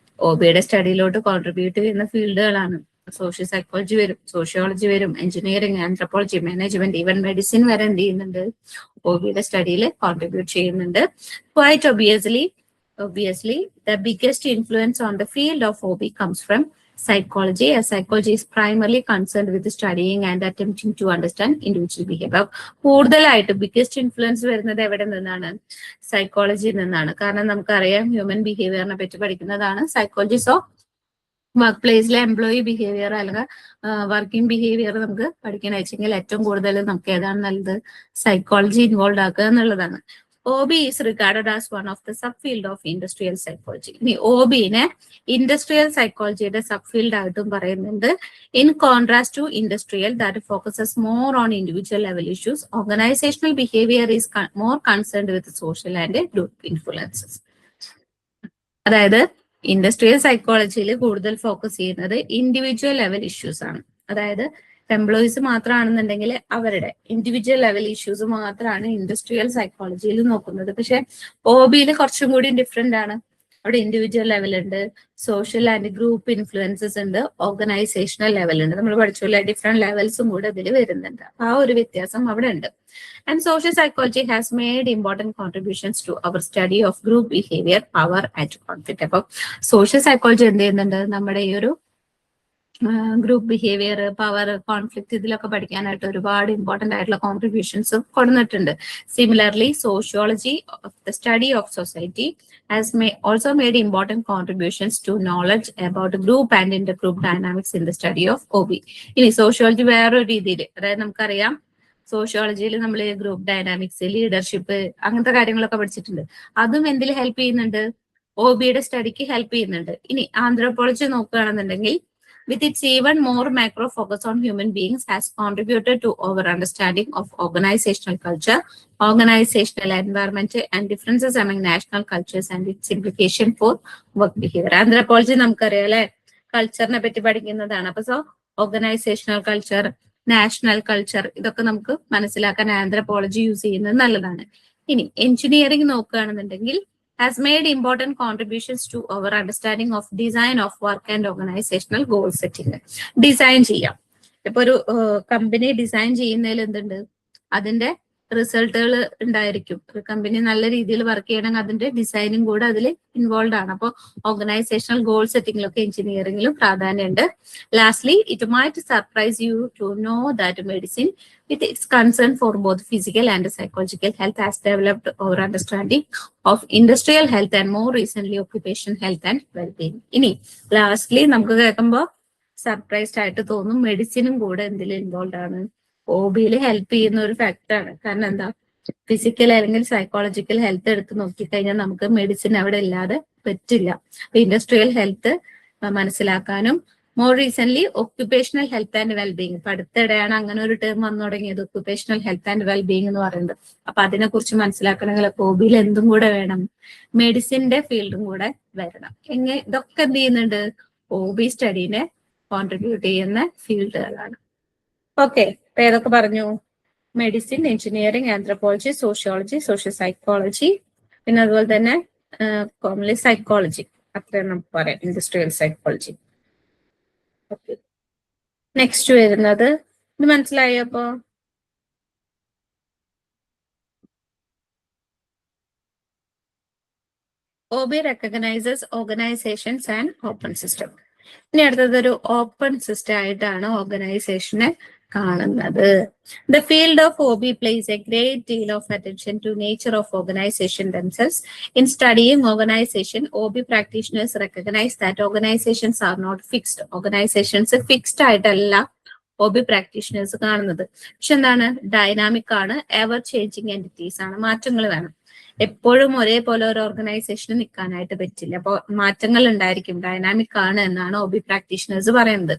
Speaker 1: OBയുടെ സ്റ്റഡിയിലോട്ട് കോൺട്രിബ്യൂട്ട് ചെയ്യുന്ന ഫീൽഡുകളാണ്. സോഷ്യൽ സൈക്കോളജി വരും, സോഷ്യോളജി വരും, engineering, anthropology, management, even medicine വരെ എന്ത് ചെയ്യുന്നുണ്ട്, OBയുടെ സ്റ്റഡിയിൽ contribute ചെയ്യുന്നുണ്ട്. Quite obviously, the biggest influence on the field of OB comes from psychology, as psychology is primarily concerned with studying and attempting to understand individual behavior. കൂടുതലായിട്ട് biggest influence വരുന്നത് എവിടെ നിന്നാണ്, സൈക്കോളജിയിൽ നിന്നാണ്. കാരണം നമുക്കറിയാം ഹ്യൂമൻ ബിഹേവിയറിനെ പറ്റി പഠിക്കുന്നതാണ് സൈക്കോളജി. സോ വർക്ക് പ്ലേസിലെ എംപ്ലോയി ബിഹേവിയർ അല്ലെങ്കിൽ വർക്കിംഗ് ബിഹേവിയർ നമുക്ക് പഠിക്കാൻ വെച്ചെങ്കിൽ ഏറ്റവും കൂടുതൽ നമുക്ക് ഏതാണ് നല്ലത്, സൈക്കോളജി ഇൻവോൾവ് ആക്കുക എന്നുള്ളതാണ്. OB is regarded as one of the subfield of industrial psychology. ഇനി OBനെ ഇൻഡസ്ട്രിയൽ സൈക്കോളജിയുടെ സബ്ഫീൽഡ് ആയിട്ടും പറയുന്നുണ്ട്. In contrast to industrial that focuses more on individual level issues, organisational behaviour is more concerned with social and group influences. അതായത് industrial സൈക്കോളജിയിൽ കൂടുതൽ focus ചെയ്യുന്നത് individual level issues ആണ്. അതായത് employees മാത്രമാണെന്നുണ്ടെങ്കിൽ അവരുടെ ഇൻഡിവിജ്വൽ ലെവൽ ഇഷ്യൂസ് മാത്രമാണ് ഇൻഡസ്ട്രിയൽ സൈക്കോളജിയിൽ നോക്കുന്നത്. പക്ഷെ OBയിൽ കുറച്ചും കൂടി ഡിഫറെന്റ് ആണ്. അവിടെ ഇൻഡിവിജ്വൽ ലെവൽ ഉണ്ട്, സോഷ്യൽ ആൻഡ് ഗ്രൂപ്പ് ഇൻഫ്ലുവൻസസ് ഉണ്ട്, ഓർഗനൈസേഷണൽ ലെവൽ ഉണ്ട്. നമ്മൾ പഠിച്ചുള്ള ഡിഫറെന്റ് ലെവൽസും കൂടെ ഇതിൽ വരുന്നുണ്ട്. ആ ഒരു വ്യത്യാസം അവിടെ ഉണ്ട്. And social psychology has made important contributions to our study of group behaviour, power and conflict. അപ്പൊ സോഷ്യൽ സൈക്കോളജി എന്ത് ചെയ്യുന്നുണ്ട്, നമ്മുടെ ഈ ഒരു ഗ്രൂപ്പ് ബിഹേവിയർ, പവർ, കോൺഫ്ലിക്റ്റ് ഇതിലൊക്കെ പഠിക്കാനായിട്ട് ഒരുപാട് ഇമ്പോർട്ടന്റ് ആയിട്ടുള്ള കോൺട്രിബ്യൂഷൻസ് കൊടുത്തിട്ടുണ്ട്. Similarly sociology of the study of society has also made important contributions to knowledge about group and inter group dynamics in the study of OB. ഇനി sociology വേറൊരു രീതിയിൽ, അതായത് നമുക്കറിയാം സോഷ്യോളജിയിൽ നമ്മൾ ഗ്രൂപ്പ് ഡൈനാമിക്സ്, ലീഡർഷിപ്പ് അങ്ങനത്തെ കാര്യങ്ങളൊക്കെ പഠിച്ചിട്ടുണ്ട്. അതും എന്തിൽ ഹെൽപ്പ് ചെയ്യുന്നുണ്ട്, OBയുടെ സ്റ്റഡിക്ക് ഹെൽപ്പ് ചെയ്യുന്നുണ്ട്. ഇനി ആന്ത്രോപോളജി നോക്കുകയാണെന്നുണ്ടെങ്കിൽ with its even more macro focus on human beings has contributed to our understanding of organizational culture, organizational environment and differences among national cultures and its implication for work behavior. Anthropology നമുക്കറിയാം അല്ലെ, കൾച്ചറിനെ പറ്റി പഠിക്കുന്നതാണ്. അപ്പൊ so organisational culture, national culture, ഇതൊക്കെ നമുക്ക് മനസ്സിലാക്കാൻ anthropology use ചെയ്യുന്നത് നല്ലതാണ്. ഇനി എഞ്ചിനീയറിംഗ് നോക്കുകയാണെന്നുണ്ടെങ്കിൽ has made important contributions to our understanding of design of work and organisational goal setting. Design ചെയ്യാം. ഇപ്പൊ ഒരു കമ്പനി ഡിസൈൻ ചെയ്യുന്നതിൽ എന്തുണ്ട്, അതിന്റെ റിസൾട്ടുകൾ ഉണ്ടായിരിക്കും. ഒരു കമ്പനി നല്ല രീതിയിൽ വർക്ക് ചെയ്യണമെങ്കിൽ അതിന്റെ ഡിസൈനും കൂടെ അതിൽ ഇൻവോൾവ് ആണ്. അപ്പോൾ ഓർഗനൈസേഷണൽ ഗോൾ സെറ്റിംഗിലൊക്കെ എഞ്ചിനീയറിംഗിലും പ്രാധാന്യമുണ്ട്. Lastly, it might surprise you to know that medicine with its concern for both physical and psychological health has developed our understanding of industrial health and more recently occupational health and well-being. ഇനി lastly നമുക്ക് കേൾക്കുമ്പോൾ surprised ആയിട്ട് തോന്നും, മെഡിസിനും കൂടെ എന്തിൽ involve ആണ്, ഹോബിയിൽ help ചെയ്യുന്ന ഒരു ഫാക്ടറാണ്. കാരണം എന്താ, ഫിസിക്കൽ അല്ലെങ്കിൽ സൈക്കോളജിക്കൽ ഹെൽത്ത് എടുത്ത് നോക്കിക്കഴിഞ്ഞാൽ നമുക്ക് മെഡിസിൻ അവിടെ ഇല്ലാതെ പറ്റില്ല. ഇൻഡസ്ട്രിയൽ ഹെൽത്ത് മനസ്സിലാക്കാനും more recent occupational health and wellbeing, ഇപ്പൊ അടുത്തിടെയാണ് അങ്ങനെ ഒരു ടേം വന്നു തുടങ്ങിയത്, ഒക്യുപേഷണൽ ഹെൽത്ത് ആൻഡ് വെൽബീങ് എന്ന് പറയുന്നത്. അപ്പൊ അതിനെ കുറിച്ച് മനസ്സിലാക്കണമെങ്കിൽ ഹോബിയിൽ എന്തും കൂടെ വേണം, മെഡിസിന്റെ ഫീൽഡും കൂടെ വരണം. ഇതൊക്കെ എന്ത് ചെയ്യുന്നുണ്ട്, ഹോബി സ്റ്റഡീനെ കോൺട്രിബ്യൂട്ട് ചെയ്യുന്ന ഫീൽഡുകളാണ്. ഓക്കെ, അപ്പൊ ഏതൊക്കെ പറഞ്ഞു, medicine, engineering, anthropology, sociology, social psychology, പിന്നെ അതുപോലെ തന്നെ കോമൺലി സൈക്കോളജി, അത്രയും നമുക്ക് പറയാം, ഇൻഡസ്ട്രിയൽ സൈക്കോളജി. ഓക്കെ, നെക്സ്റ്റ് വരുന്നത് ഇത് മനസ്സിലായോ? അപ്പോ OB recognizes organizations and open system. ഇനി അടുത്തതൊരു ഓപ്പൺ സിസ്റ്റം ആയിട്ടാണ് ഓർഗനൈസേഷനെ കാണുന്നത്. The field of OB plays a great deal of attention to nature of organization themselves. In studying organization, OB practitioners recognize that organizations are not fixed. Organizations fixed ആയിട്ടല്ല OB practitioners കാണുന്നത്. പക്ഷെ എന്താണ്, dynamic ആണ്, ever changing entities ആണ്, മാറ്റങ്ങൾ വേണം. എപ്പോഴും ഒരേപോലെ ഒരു ഓർഗനൈസേഷന് നിൽക്കാനായിട്ട് പറ്റില്ല. അപ്പോൾ മാറ്റങ്ങൾ ഉണ്ടായിരിക്കും, ഡൈനാമിക് ആണ് എന്നാണ് OB പ്രാക്ടീഷണേഴ്സ് പറയുന്നത്.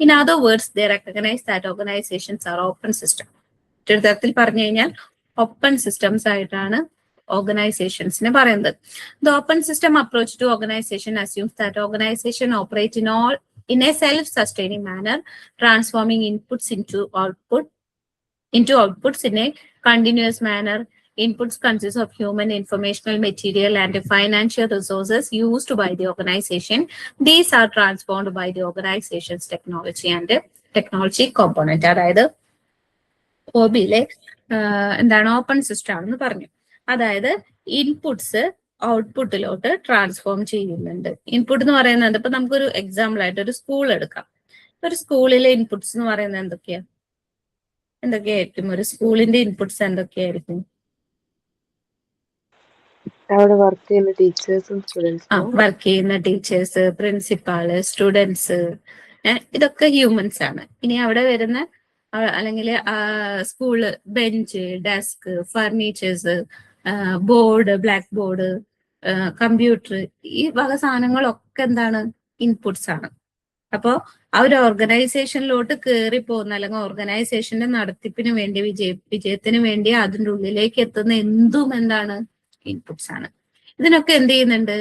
Speaker 1: In other words, they recognise that organisations are open system. ഒരു തരത്തിൽ പറഞ്ഞു കഴിഞ്ഞാൽ ഓപ്പൺ സിസ്റ്റംസ് ആയിട്ടാണ് ഓർഗനൈസേഷൻസിനെ പറയുന്നത്. The open system approach to organisation assumes that organisation operate in a self-sustaining manner, transforming inputs into outputs in a continuous manner. Inputs consist of human, informational, material, and financial resources used by the organization. These are transformed by the organization's technology and technology component. അതായത് ഹോബിയിലെ എന്താണ് open system ആണെന്ന് പറഞ്ഞു. അതായത് inputs ഔട്ട്പുട്ടിലോട്ട് transform ചെയ്യുന്നുണ്ട്. Input എന്ന് പറയുന്നത്, ഇപ്പൊ നമുക്കൊരു എക്സാമ്പിൾ ആയിട്ട് ഒരു സ്കൂൾ എടുക്കാം. ഒരു സ്കൂളിലെ ഇൻപുട്സ് എന്ന് പറയുന്നത് എന്തൊക്കെയായിരിക്കും? ഒരു സ്കൂളിന്റെ ഇൻപുട്സ് എന്തൊക്കെയായിരിക്കും?
Speaker 2: അവിടെ വർക്ക് ചെയ്യുന്ന ടീച്ചേഴ്സും സ്റ്റുഡൻസും.
Speaker 1: വർക്ക് ചെയ്യുന്ന ടീച്ചേഴ്സ്, പ്രിൻസിപ്പാള്, സ്റ്റുഡൻസ്, ഇതൊക്കെ ഹ്യൂമൻസ് ആണ്. ഇനി അവിടെ വരുന്ന അല്ലെങ്കിൽ school bench, desk, furnitures, board, black board, computer, ഈ വക സാധനങ്ങളൊക്കെ എന്താണ്, ഇൻപുട്സ് ആണ്. അപ്പോ ആ ഒരു ഓർഗനൈസേഷനിലോട്ട് കയറി പോകുന്ന അല്ലെങ്കിൽ ഓർഗനൈസേഷന്റെ നടത്തിപ്പിന് വേണ്ടി വിജയത്തിന് വേണ്ടി അതിൻ്റെ ഉള്ളിലേക്ക് എത്തുന്ന എന്തും എന്താണ്, ഇൻപുട്സ് ആണ്. ഇതിനൊക്കെ എന്ത് ചെയ്യുന്നുണ്ട്,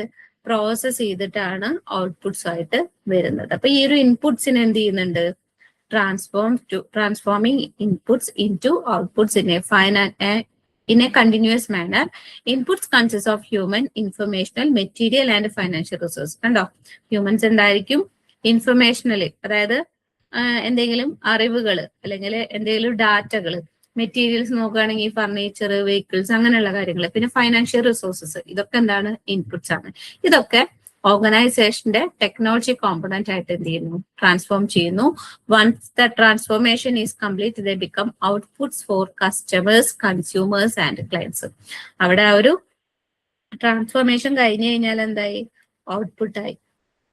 Speaker 1: പ്രോസസ് ചെയ്തിട്ടാണ് ഔട്ട്പുട്സ് ആയിട്ട് വരുന്നത്. അപ്പൊ ഈ ഒരു ഇൻപുട്സിന് എന്ത് ചെയ്യുന്നുണ്ട്, transforming inputs into outputs in a continuous manner. Inputs consist of human, informational, material and financial resources. കണ്ടോ, ഹ്യൂമൻസ് എന്തായിരിക്കും, ഇൻഫർമേഷണലി, അതായത് എന്തെങ്കിലും അറിവുകൾ അല്ലെങ്കിൽ എന്തെങ്കിലും ഡാറ്റകൾ, മെറ്റീരിയൽസ് നോക്കുകയാണെങ്കിൽ ഫർണിച്ചർ, വെഹിക്കിൾസ്, അങ്ങനെയുള്ള കാര്യങ്ങൾ, പിന്നെ ഫൈനാൻഷ്യൽ റിസോഴ്സസ്, ഇതൊക്കെ എന്താണ്, ഇൻപുട്സ് ആണ്. ഇതൊക്കെ ഓർഗനൈസേഷന്റെ ടെക്നോളജി കോമ്പണന്റ് ആയിട്ട് എന്ത് ചെയ്യുന്നു, ട്രാൻസ്ഫോം ചെയ്യുന്നു. Once the transformation is complete, they become outputs for customers, consumers and clients. അവിടെ ആ ഒരു ട്രാൻസ്ഫോർമേഷൻ കഴിഞ്ഞു കഴിഞ്ഞാൽ എന്തായി, ഔട്ട്പുട്ടായി.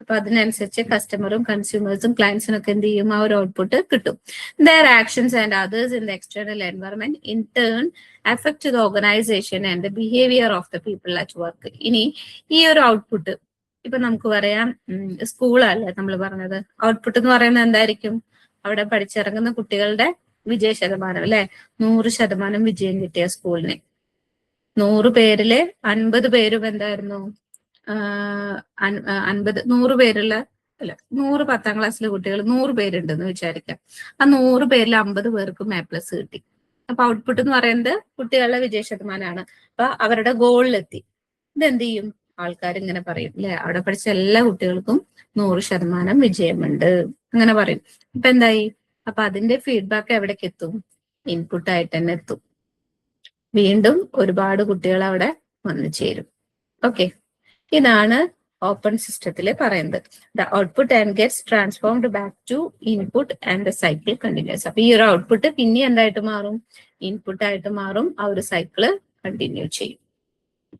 Speaker 1: അപ്പൊ അതിനനുസരിച്ച് കസ്റ്റമറും കൺസ്യൂമേഴ്സും ക്ലയൻസിനും ഒക്കെ എന്ത് ചെയ്യും, ആ ഒരു ഔട്ട്പുട്ട് കിട്ടും. Their actions and others in the external environment in turn affect the organisation and the behaviour of the people at work. ഇനി ഈ ഒരു ഔട്ട്പുട്ട്, ഇപ്പൊ നമുക്ക് പറയാം സ്കൂളല്ലേ നമ്മൾ പറഞ്ഞത്, ഔട്ട്പുട്ട് എന്ന് പറയുന്നത് എന്തായിരിക്കും, അവിടെ പഠിച്ചിറങ്ങുന്ന കുട്ടികളുടെ വിജയ ശതമാനം അല്ലെ, 100% വിജയം കിട്ടിയ സ്കൂളിന് 100 പേരില് 50 പേരും എന്തായിരുന്നു, 100 പേരുള്ള അല്ല 100 10ാം ക്ലാസ്സിലെ കുട്ടികൾ 100 പേരുണ്ടെന്ന് വിചാരിക്കാം. ആ 100 പേരിൽ 50 പേർക്കും A+ കിട്ടി. അപ്പൊ ഔട്ട്പുട്ട് എന്ന് പറയുന്നത് കുട്ടികളുടെ വിജയ ശതമാനമാണ്. അപ്പൊ അവരുടെ ഗോളിലെത്തി. ഇതെന്ത് ചെയ്യും? ആൾക്കാർ ഇങ്ങനെ പറയും അല്ലെ, അവിടെ പഠിച്ച എല്ലാ കുട്ടികൾക്കും 100% വിജയമുണ്ട് അങ്ങനെ പറയും. അപ്പൊ എന്തായി? അപ്പൊ അതിന്റെ ഫീഡ്ബാക്ക് എവിടേക്ക് എത്തും? ഇൻപുട്ട് ആയിട്ട് തന്നെ എത്തും. വീണ്ടും ഒരുപാട് കുട്ടികൾ അവിടെ വന്നു ചേരും. ഓക്കെ, ഇതാണ് ഓപ്പൺ സിസ്റ്റത്തിൽ പറയുന്നത്. The output and gets transformed back to input and the cycle continues. അപ്പൊ ഈ ഒരു ഔട്ട്പുട്ട് പിന്നെ എന്തായിട്ട് മാറും? ഇൻപുട്ട് ആയിട്ട് മാറും. ആ ഒരു സൈക്കിള് കണ്ടിന്യൂ ചെയ്യും.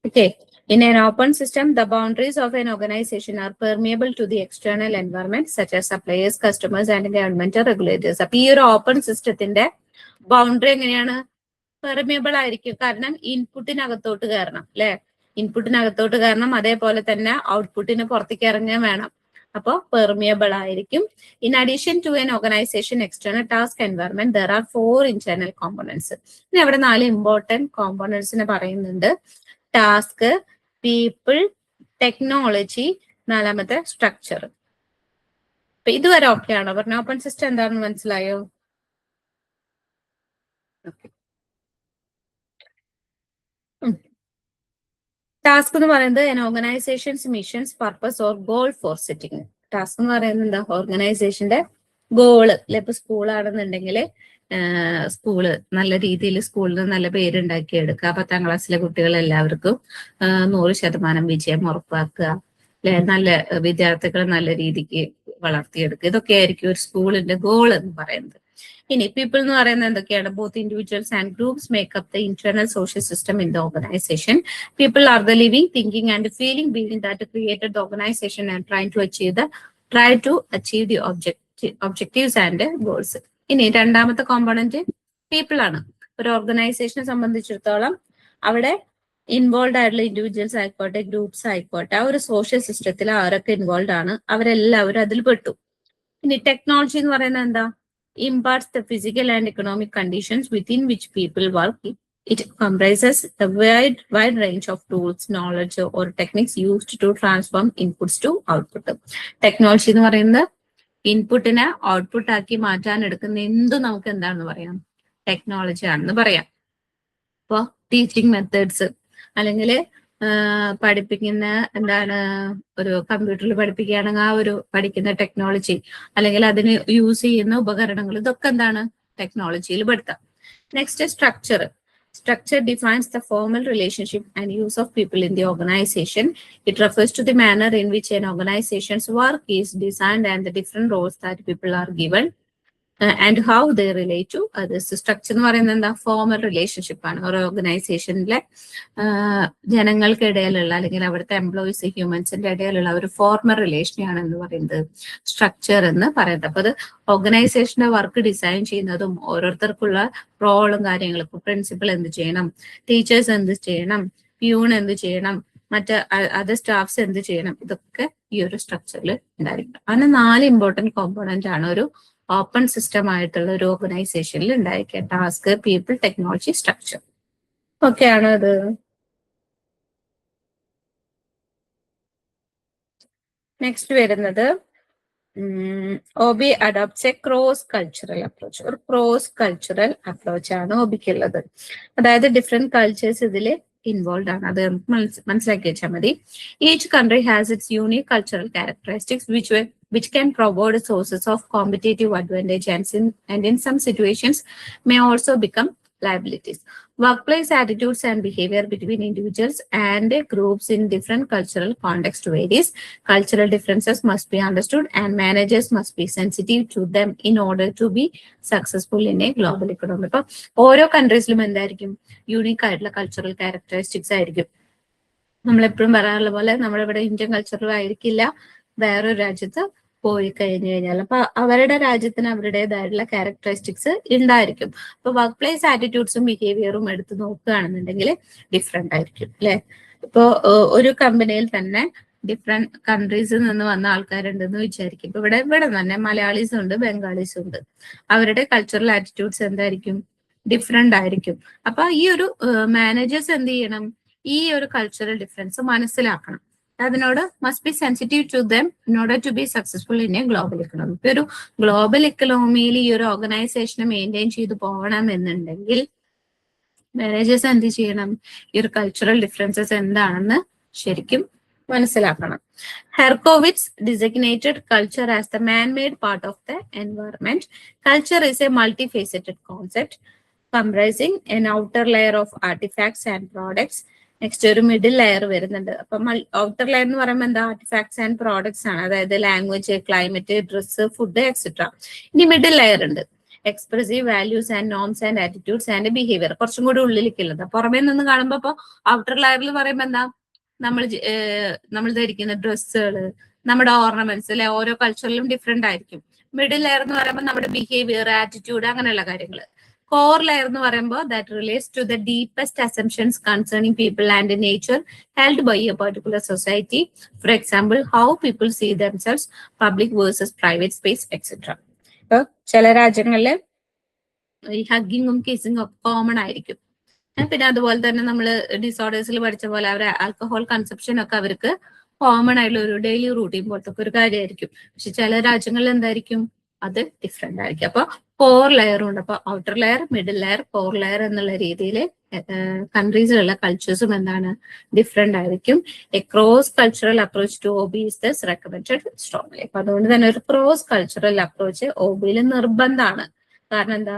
Speaker 1: Okay, in an open system, the boundaries of an organization are permeable to the external environment, such as suppliers, customers, and governmental regulators. അപ്പൊ ഈ ഒരു ഓപ്പൺ സിസ്റ്റത്തിന്റെ ബൗണ്ടറി എങ്ങനെയാണ്? പെർമിയബിൾ ആയിരിക്കും. കാരണം ഇൻപുട്ടിനകത്തോട്ട് കയറണം അല്ലെ, ഇൻപുട്ടിനകത്തോട്ട് കയറണം. അതേപോലെ തന്നെ ഔട്ട്പുട്ടിന് പുറത്തേക്ക് ഇറങ്ങാൻ വേണം. അപ്പോൾ പെർമിയബിൾ ആയിരിക്കും. In addition to an organisation external task environment there are 4 internal components. ഇനി അവിടെ 4 ഇമ്പോർട്ടന്റ് കോമ്പോണൻസിനെ പറയുന്നുണ്ട്. ടാസ്ക്, പീപ്പിൾ, ടെക്നോളജി, 4ാമത്തെ സ്ട്രക്ചർ. അപ്പൊ ഇതുവരെ ഓക്കെ ആണോ? പറഞ്ഞ ഓപ്പൺ സിസ്റ്റം എന്താണെന്ന് മനസ്സിലായോ? ടാസ്ക് എന്ന് പറയുന്നത് an organization's missions, purpose or goal for setting. Task എന്ന് പറയുന്നത് എന്താ? ഓർഗനൈസേഷന്റെ ഗോള്. ഇപ്പൊ സ്കൂളാണെന്നുണ്ടെങ്കിൽ സ്കൂള് നല്ല രീതിയിൽ സ്കൂളിന് നല്ല പേരുണ്ടാക്കി എടുക്കുക. 10ാം ക്ലാസ്സിലെ കുട്ടികൾ എല്ലാവർക്കും 100% വിജയം ഉറപ്പാക്കുക അല്ലെ, നല്ല വിദ്യാർത്ഥികളെ നല്ല രീതിക്ക് വളർത്തിയെടുക്കുക. ഇതൊക്കെ ആയിരിക്കും ഒരു സ്കൂളിന്റെ ഗോൾ എന്ന് പറയുന്നത്. ഇനി പീപ്പിൾ എന്ന് പറയുന്നത് എന്തൊക്കെയാണ്? Both individuals and groups make up the internal social system in the organisation. People are the living, thinking and feeling being that created the organisation and try to achieve the objectives and goals. ഇനി 2ാമത്തെ component people ആണ്. ഒരു ഓർഗനൈസേഷനെ സംബന്ധിച്ചിടത്തോളം അവിടെ involve ആയിട്ടുള്ള individuals ആയിക്കോട്ടെ, groups ആയിക്കോട്ടെ, ആ ഒരു സോഷ്യൽ സിസ്റ്റത്തിൽ ആരൊക്കെ ഇൻവോൾവ് ആണ് അവരെല്ലാവരും അതിൽ പെട്ടു. ഇനി ടെക്നോളജി എന്ന് പറയുന്നത് എന്താ? imparts the physical and economic conditions within which people work. It comprises a wide range of tools, knowledge, or techniques used to transform inputs to output. Technology എന്ന് പറയുന്നത് ഇൻപുട്ടിനെ ഔട്ട്പുട്ട് ആക്കി മാറ്റാൻ എടുക്കുന്ന എന്തും നമുക്ക് എന്താണെന്ന് പറയാം? ടെക്നോളജി ആണെന്ന് പറയാം. ഇപ്പോൾ ടീച്ചിങ് മെത്തേഡ്സ് അല്ലെങ്കിൽ പഠിപ്പിക്കുന്ന എന്താണ്, ഒരു കമ്പ്യൂട്ടറിൽ പഠിപ്പിക്കുകയാണെങ്കിൽ ആ ഒരു പഠിക്കുന്ന ടെക്നോളജി, അല്ലെങ്കിൽ അതിന് യൂസ് ചെയ്യുന്ന ഉപകരണങ്ങൾ, ഇതൊക്കെ എന്താണ്? ടെക്നോളജിയിൽ പെടുത്താം. Next structure. Structure defines the formal relationship and use of people in the organization. It refers to the manner in which an organization's work is designed and the different roles that people are given and how they relate to others. Structure എന്ന് പറയുന്നത് എന്താ? Formal relationship ആണ്. ഒരു ഓർഗനൈസേഷനിലെ ജനങ്ങൾക്കിടയിലുള്ള അല്ലെങ്കിൽ അവിടുത്തെ employees, ഹ്യൂമൻസിന്റെ ഇടയിലുള്ള ഒരു ഫോർമൽ റിലേഷനെയാണ് എന്ന് പറയുന്നത് സ്ട്രക്ചർ എന്ന് പറയുന്നത്. അപ്പൊ അത് ഓർഗനൈസേഷന്റെ വർക്ക് ഡിസൈൻ ചെയ്യുന്നതും ഓരോരുത്തർക്കുള്ള റോളും കാര്യങ്ങളും, ഇപ്പൊ പ്രിൻസിപ്പൽ എന്ത് ചെയ്യണം, ടീച്ചേഴ്സ് എന്ത് ചെയ്യണം, പ്യൂൺ എന്ത് ചെയ്യണം, മറ്റ് അതർ സ്റ്റാഫ്സ് എന്ത് ചെയ്യണം, ഇതൊക്കെ ഈ ഒരു സ്ട്രക്ചറിൽ ഉണ്ടായിരിക്കും. അങ്ങനെ 4 ഇമ്പോർട്ടന്റ് കോമ്പോണന്റ് ആണ് ഒരു ഓപ്പൺ സിസ്റ്റം ആയിട്ടുള്ള ഒരു ഓർഗനൈസേഷനിൽ ഉണ്ടായിരിക്കുക. Task, people, technology, structure. Okay ആണോ അത്? നെക്സ്റ്റ് വരുന്നത് OB adopts a cross cultural approach. ഒരു ക്രോസ് കൾച്ചറൽ അപ്രോച്ച് ആണ് OBക്കുള്ളത്. അതായത് ഡിഫറെന്റ് കൾച്ചേഴ്സ് ഇതിൽ ഇൻവോൾവ് ആണ്. അത് മനസ്സിലാക്കി വെച്ചാൽ മതി. Each country has its unique cultural characteristics which can provide sources of competitive advantage and in some situations may also become liabilities. Workplace attitudes and behavior between individuals and groups in different cultural context varies. Cultural differences must be understood and managers must be sensitive to them in order to be successful in a global economy. അപ്പൊ ഓരോ കൺട്രീസിലും എന്തായിരിക്കും? Unique ആയിട്ടുള്ള cultural characteristics ആയിരിക്കും. നമ്മളെപ്പോഴും പറയാറുള്ള പോലെ നമ്മുടെ ഇവിടെ ഇന്ത്യൻ കൾച്ചറിലും ആയിരിക്കില്ല വേറൊരു രാജ്യത്ത് പോയി കഴിഞ്ഞു കഴിഞ്ഞാൽ. അപ്പൊ അവരുടെ രാജ്യത്തിന് അവരുടേതായിട്ടുള്ള ക്യാരക്ടറിസ്റ്റിക്സ് ഉണ്ടായിരിക്കും. അപ്പൊ വർക്ക് പ്ലേസ് ആറ്റിറ്റ്യൂഡ്സും ബിഹേവിയറും എടുത്ത് നോക്കുകയാണെന്നുണ്ടെങ്കിൽ ഡിഫറെന്റ് ആയിരിക്കും അല്ലെ. ഇപ്പോ ഒരു കമ്പനിയിൽ തന്നെ ഡിഫറെന്റ് കൺട്രീസിൽ നിന്ന് വന്ന ആൾക്കാരുണ്ടെന്ന് വിചാരിക്കും. ഇപ്പൊ ഇവിടെ തന്നെ മലയാളീസും ഉണ്ട്, ബംഗാളീസും ഉണ്ട്. അവരുടെ കൾച്ചറൽ ആറ്റിറ്റ്യൂഡ്സ് എന്തായിരിക്കും? ഡിഫറെന്റ് ആയിരിക്കും. അപ്പൊ ഈ ഒരു മാനേജേഴ്സ് എന്ത് ചെയ്യണം? ഈ ഒരു കൾച്ചറൽ ഡിഫറൻസ് മനസ്സിലാക്കണം. അതിനോട് must be sensitive to them in order to be successful in a global economy. ഇപ്പൊ ഒരു ഗ്ലോബൽ ഇക്കണോമിയിൽ ഈ ഒരു ഓർഗനൈസേഷനെ മെയിൻറ്റെയിൻ ചെയ്ത് പോകണം എന്നുണ്ടെങ്കിൽ മാനേജേഴ്സ് എന്ത് ചെയ്യണം? ഈ ഒരു കൾച്ചറൽ ഡിഫറൻസസ് എന്താണെന്ന് ശരിക്കും മനസ്സിലാക്കണം. Herkovitz designated culture as the man-made part of the environment. Culture is a multifaceted concept comprising an outer layer of artifacts and products. Next ഒരു മിഡിൽ ലെയർ വരുന്നുണ്ട്. അപ്പൊ ഔട്ടർ ലെയർ എന്ന് പറയുമ്പോൾ എന്താ? ആർട്ടിഫാക്ട്സ് ആൻഡ് പ്രോഡക്ട്സ് ആണ്, അതായത് language, climate, dress, food etcetera. ഇനി middle layer ഉണ്ട്, expressive values and norms and attitudes and behaviour. കുറച്ചും കൂടി ഉള്ളിലേക്കുള്ളത്. പുറമേ നിന്ന് കാണുമ്പോൾ ഇപ്പൊ ഔട്ടർ ലെയറിൽ പറയുമ്പോൾ എന്താ? നമ്മൾ ധരിക്കുന്ന ഡ്രസ്സുകള്, നമ്മുടെ ഓർണമെന്റ്സ് അല്ലെ, ഓരോ കൾച്ചറിലും ഡിഫറെന്റ് ആയിരിക്കും. മിഡിൽ ലെയർ എന്ന് പറയുമ്പോൾ നമ്മുടെ ബിഹേവിയർ, ആറ്റിറ്റ്യൂഡ്, അങ്ങനെയുള്ള കാര്യങ്ങൾ. കോർ ലെയർ എന്ന് പറയുമ്പോൾ that relates to the deepest assumptions concerning people and nature held by a particular society. For example, how people see themselves, public versus private space etcetera. ഇപ്പൊ ചില രാജ്യങ്ങളില് ഈ ഹഗ്ഗിങ്ങും കിസിങ്ങും ഒക്കെ കോമൺ ആയിരിക്കും. പിന്നെ അതുപോലെ തന്നെ നമ്മൾ ഡിസോർഡേഴ്സിൽ പഠിച്ച പോലെ അവരെ ആൽക്കഹോൾ കൺസപ്ഷൻ ഒക്കെ അവർക്ക് കോമൺ ആയിട്ടുള്ള ഒരു ഡെയിലി റൂട്ടീൻ പോലത്തെ ഒരു കാര്യമായിരിക്കും. പക്ഷെ ചില രാജ്യങ്ങളിൽ എന്തായിരിക്കും? അത് ഡിഫറെന്റ് ആയിരിക്കും. അപ്പൊ കോർ ലെയറും ഉണ്ട്. അപ്പൊ outer layer, middle layer, core layer എന്നുള്ള രീതിയിൽ കൺട്രീസിലുള്ള കൾച്ചേഴ്സും എന്താണ്? ഡിഫറെന്റ് ആയിരിക്കും. A cross cultural approach to OB is thus recommended strongly. അപ്പൊ അതുകൊണ്ട് തന്നെ ഒരു ക്രോസ് കൾച്ചറൽ അപ്രോച്ച് OB-യിൽ നിർബന്ധമാണ്. കാരണം എന്താ?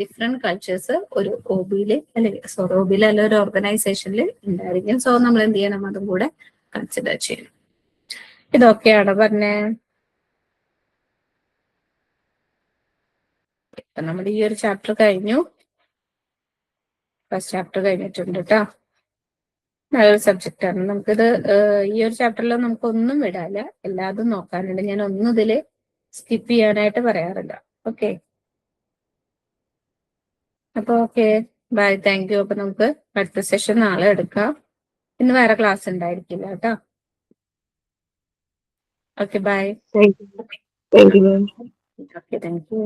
Speaker 1: ഡിഫറെന്റ് കൾച്ചേഴ്സ് ഒരു OB-യില് അല്ലെങ്കിൽ OB-യിൽ അല്ല ഒരു ഓർഗനൈസേഷനിൽ ഉണ്ടായിരിക്കും. സോ നമ്മൾ എന്ത് ചെയ്യണം? അതും കൂടെ കൺസിഡർ ചെയ്യണം. ഇതൊക്കെയാണ് പറഞ്ഞേ. ഇപ്പൊ നമ്മുടെ ഈ ഒരു ചാപ്റ്റർ കഴിഞ്ഞു. ഫസ്റ്റ് ചാപ്റ്റർ കഴിഞ്ഞിട്ടുണ്ട് കേട്ടോ. നല്ലൊരു സബ്ജക്റ്റ് ആണ്. നമുക്കിത് ഈ ഒരു ചാപ്റ്ററിൽ നമുക്കൊന്നും വിടാല്ല, എല്ലാതും നോക്കാനുണ്ട്. ഞാൻ ഒന്നും ഇതില് സ്കിപ്പ് ചെയ്യാനായിട്ട് പറയാറില്ല. ഓക്കെ, അപ്പൊ ഓക്കെ, ബൈ, താങ്ക് യു. അപ്പൊ നമുക്ക് അടുത്ത സെഷൻ നാളെ എടുക്കാം. ഇന്ന് വേറെ ക്ലാസ് ഉണ്ടായിരിക്കില്ല കേട്ടോ. Okay, bye.
Speaker 2: Thank you. Thank you, ma'am.
Speaker 1: Okay, thank U.